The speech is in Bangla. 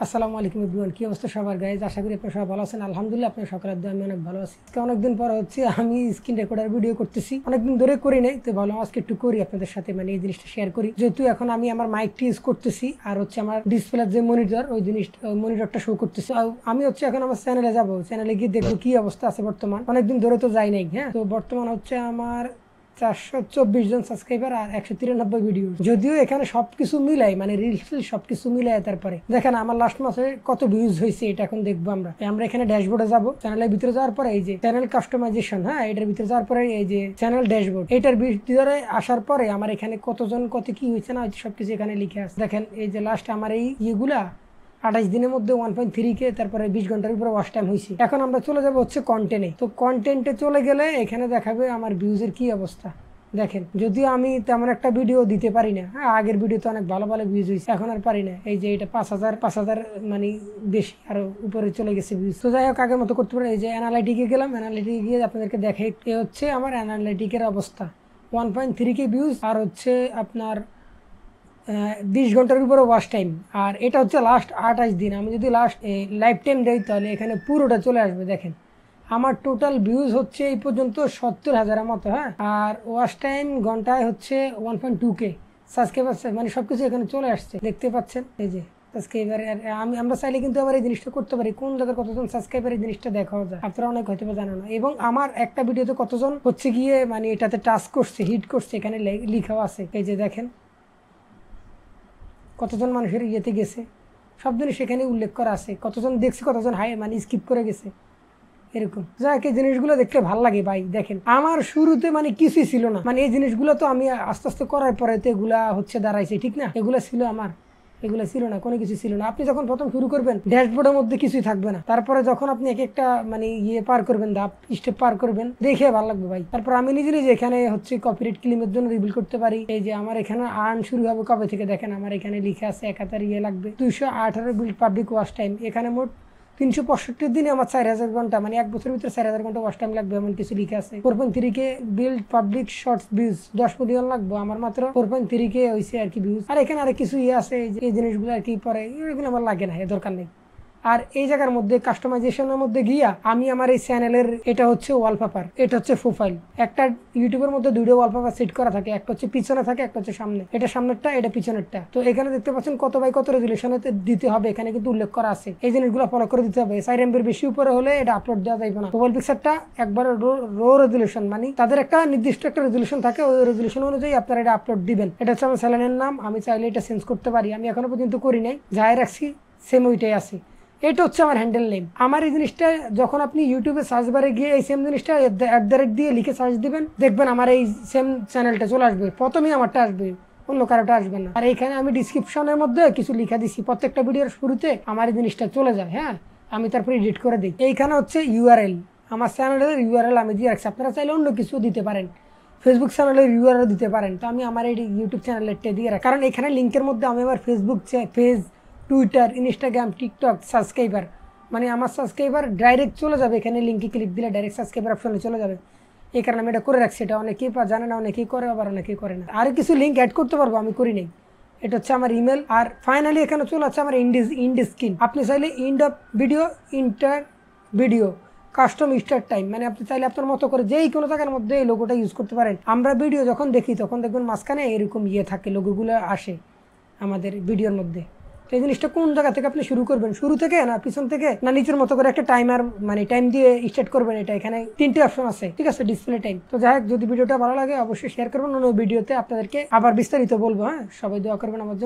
আসসালামু আলাইকুম এভরিওয়ান, কি অবস্থা সবার গাইজ? আশা করি আপনারা সবাই ভালো আছেন। আলহামদুলিল্লাহ, আপনার সকলের দোয়ায় আমি অনেক ভালো আছি। আজকে অনেকদিন পর আমি স্ক্রিন রেকর্ডার ভিডিও করতেছি, অনেকদিন ধরে করি নাই, তো ভাবলাম আজকে একটু করি আপনাদের সাথে, মানে এই জিনিসটা শেয়ার করি। যেহেতু এখন আমি আমার মাইকটি ইউজ করতেছি আর আমার ডিসপ্লের যে মনিটর, ওই মনিটরটা শো করতেছি। আমি এখন আমার চ্যানেলে যাবো, চ্যানেলে গিয়ে দেখবো কি অবস্থা আছে বর্তমান। অনেকদিন ধরে তো যাই নাই। হ্যাঁ, তো বর্তমান আমার 424 জন সাবস্ক্রাইবার আর 193 ভিডিও। যদিও এখানে সবকিছু মিলাই, মানে রিলস সবকিছু মিলাই, তারপরে দেখেন আমার লাস্ট মাসে কত ভিউজ হয়েছে, এটা এখন দেখবো আমরা এখানে ড্যাশবোর্ডে যাবো। চ্যানেলের ভিতরে যাওয়ার পরে এই যে চ্যানেল কাস্টমাইজেশন, হ্যাঁ, এটার ভিতরে যাওয়ার পরে এই যে চ্যানেল ড্যাশবোর্ড, এটার ভিতরে আসার পরে আমার এখানে কতজন কত কি হয়েছে না হয়েছে সবকিছু এখানে লিখে আছে। দেখেন এই যে লাস্ট আমার এই ইয়েগুলা 28 দিনের মধ্যে 1.3K, তারপরে 20 ঘন্টার উপরে ওয়াচ টাইম হয়েছে। এখন আমরা চলে যাবো কন্টেন্টে। তো কন্টেন্টে চলে গেলে এখানে দেখাবে আমার ভিউজের কি অবস্থা। দেখেন, যদিও আমি তেমন একটা ভিডিও দিতে পারি না, হ্যাঁ, আগের ভিডিওতে অনেক ভালো ভালো ভিউজ হয়েছে, এখন আর পারি না। এই যে এটা 5,000 মানে বেশি আরো উপরে চলে গেছে ভিউজ। তো যাই হোক, আগের মতো করতে পারি। এই যে অ্যানালাইটিকে গেলাম, অ্যানালাইটিকে গিয়ে আপনাদেরকে দেখে আমার অ্যানালাইটিকের অবস্থা 1.3K ভিউজ আর আপনার 20 ঘন্টার উপরে ওয়াচ টাইম। আর এটা লাস্ট 28 দিন। আমি যদি লাস্ট লাইফ টাইম দেই তাহলে এখানে পুরোটা চলে আসবে। দেখেন আমার টোটাল ভিউজ এই পর্যন্ত 70,000-এর মতো। হ্যাঁ, আর ওয়াচ টাইম ঘন্টায় 1.2K সাবস্ক্রাইবার, মানে সবকিছু এখানে চলে আসছে, দেখতে পাচ্ছেন এই যে সাবস্ক্রাইবার। আমরা চাইলে কিন্তু আবার এই জিনিসটা করতে পারি, কোন জায়গায় কতজন সাবস্ক্রাইবার, এই জিনিসটা দেখাও যায়। আপনারা অনেক হয়তো জানো না। এবং আমার একটা ভিডিওতে কতজন গিয়ে মানে এটাতে টাচ করছে, হিট করছে, এখানে লেখাও আছে। এই যে দেখেন কতজন মানুষের ইয়েতে গেছে, সব জিনিস সেখানে উল্লেখ করা আছে। কতজন দেখছে, কতজন মানে স্কিপ করে গেছে, এরকম। যাক, এই জিনিসগুলো দেখতে ভালো লাগে ভাই। দেখেন আমার শুরুতে মানে কিছুই ছিল না, মানে এই জিনিসগুলো তো আমি আস্তে আস্তে করার পরে তো এগুলা দাঁড়াইছে, ঠিক না? এগুলো ছিল এগুলো ছিল না, কোনো কিছু ছিল না। আপনি যখন প্রথম শুরু করবেন ড্যাশবোর্ডের মধ্যে কিছুই থাকবে না, তারপরে যখন আপনি এক একটা মানে পার করবেন, ধাপ স্টেপ পার করবেন, দেখে ভালো লাগবে ভাই। তারপর আমি নিজে এখানে কপিরাইট ক্লেমের জন্য রিভিল করতে পারি। এই যে আমার এখানে আর্ন শুরু হবে কবে থেকে, দেখেন আমার এখানে লিখে আছে 71 লাগবে। 218 বিল্ড পাবলিক ওয়াচ টাইম। এখানে মোট 365 দিনে আমার 4,000 ঘন্টা, মানে এক বছরের ভিতরে 4,000 ঘন্টা ওয়াচ টাইম লাগবে, এমন কিছু লিখে আছে। 4.3K build public shorts views, 10 million লাগবে। আমার মাত্র 4.3K হয়েছে আর কি ভিউজ। আর এখানে আরে কিছু আছে, এই জিনিসগুলো আর কি পরে, এগুলো আমার লাগে না, দরকার নেই। আর এই জায়গার মধ্যে কাস্টমাইজেশনের মধ্যে গিয়া আমি আমার এই চ্যানেলের এটা ওয়ালপেপার, এটা প্রোফাইল। একটা ইউটিউবের মধ্যে দুটো ওয়ালপেপার সেট করা থাকে, একটা পিছনে থাকে, একটা সামনে। এটা সামনেরটা, এটা পিছনেরটা। তো এখানে দেখতে পাচ্ছেন কত বাই কত রেজুলেশনে দিতে হবে, এখানে কিন্তু উল্লেখ করা আছে। এই জিনিসগুলো ফলো করে দিতে হবে। 4 MB বেশি উপরে হলে এটা আপলোড দেওয়া যাবে না। প্রোফাইল পিকচারটা একবার রো রেজুলেশন, মানে তাদের একটা নির্দিষ্ট একটা রেজুলেশন থাকে, ওই রেজুলেশন অনুযায়ী আপনারা এটা আপলোড দিবেন। এটা আমার চ্যানেলের নাম, আমি চাইলে এটা চেঞ্জ করতে পারি। আমি এখনো পর্যন্ত করি নাই, যাই রাখছি সেম ওইটাই আছে। এটা আমার হ্যান্ডেল নেম। আমার এই জিনিসটা যখন আপনি ইউটিউবে সার্চ বারে গিয়ে এই সেম জিনিসটা @ দিয়ে লিখে সার্চ দিবেন, দেখবেন আমার এই সেম চ্যানেলটা চলে আসবে। প্রথমেই আমারটা আসবে, অন্য কারোটা আসবে না। আর এখানে আমি ডিসক্রিপশনের মধ্যে কিছু লিখা দিচ্ছি, প্রত্যেকটা ভিডিওর শুরুতে আমার এই জিনিসটা চলে যায়। হ্যাঁ, আমি তারপরে এডিট করে দিই। এইখানে URL, আমার চ্যানেলের URL আমি দিয়ে রাখছি। আপনারা চাইলে অন্য কিছু দিতে পারেন, ফেসবুক চ্যানেলের URL দিতে পারেন। তো আমি আমার এই ইউটিউব চ্যানেলেরটা দিয়ে রাখি, কারণ এখানে লিঙ্কের মধ্যে আমি আমার Facebook page, Twitter, Instagram, TikTok subscriber, মানে আমার সাবস্ক্রাইবার ডাইরেক্ট চলে যাবে। এখানে লিঙ্কে ক্লিক দিলে ডাইরেক্ট সাবস্ক্রাইবার অপশনে চলে যাবে। এই কারণে আমি এটা করে রাখছি। এটা অনেকেই জানে না, অনেকেই করে, আবার অনেকেই করে না। আর কিছু লিঙ্ক অ্যাড করতে পারবো, আমি করি নাই। এটা আমার ইমেল। আর ফাইনালি এখানে চলে আসছে আমার ইন্ড স্ক্রিন। আপনি চাইলে ইন্ড of video, inter video, custom start time, মানে আপনি চাইলে আপনার মতো করে যেই কোনো জায়গার মধ্যে এই লোগোটা ইউজ করতে পারেন। আমরা ভিডিও যখন দেখি তখন দেখবেন মাঝখানে এরকম থাকে, লোগোগুলো আসে আমাদের ভিডিওর মধ্যে। এই জিনিসটা কোন জায়গা থেকে আপনি শুরু করবেন, শুরু থেকে না পিছন থেকে, না নিচের মতো করে একটা টাইমার, মানে টাইম দিয়ে স্টার্ট করবেন। এটা এখানে 3টে অপশন আছে, ঠিক আছে, ডিসপ্লে টাইম। তো যাই হোক, যদি ভিডিওটা ভালো লাগে অবশ্যই শেয়ার করবেন। অন্য ভিডিওতে আপনাদেরকে আবার বিস্তারিত বলবো। হ্যাঁ, সবাই দোয়া করবেন আমার জন্য।